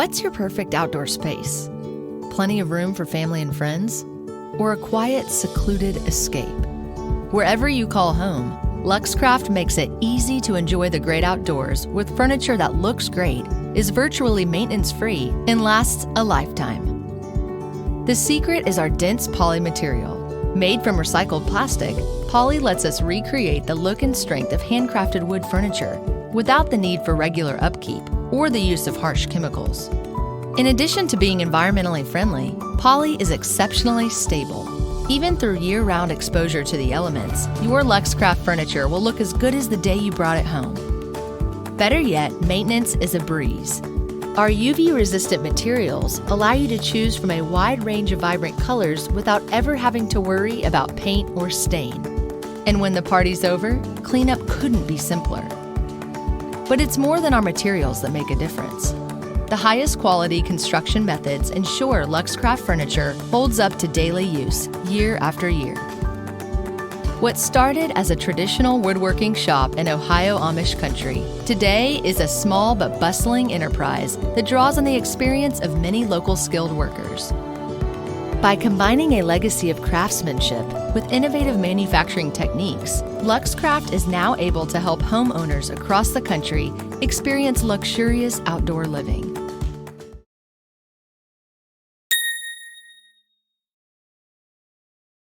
What's your perfect outdoor space? Plenty of room for family and friends? Or a quiet, secluded escape? Wherever you call home, Luxcraft makes it easy to enjoy the great outdoors with furniture that looks great, is virtually maintenance-free, and lasts a lifetime. The secret is our dense poly material. Made from recycled plastic, poly lets us recreate the look and strength of handcrafted wood furniture without the need for regular upkeep or the use of harsh chemicals. In addition to being environmentally friendly, poly is exceptionally stable. Even through year-round exposure to the elements, your Luxcraft furniture will look as good as the day you brought it home. Better yet, maintenance is a breeze. Our UV-resistant materials allow you to choose from a wide range of vibrant colors without ever having to worry about paint or stain. And when the party's over, cleanup couldn't be simpler. But it's more than our materials that make a difference. The highest quality construction methods ensure Luxcraft furniture holds up to daily use year after year. What started as a traditional woodworking shop in Ohio Amish country, today is a small but bustling enterprise that draws on the experience of many local skilled workers. By combining a legacy of craftsmanship with innovative manufacturing techniques, Luxcraft is now able to help homeowners across the country experience luxurious outdoor living.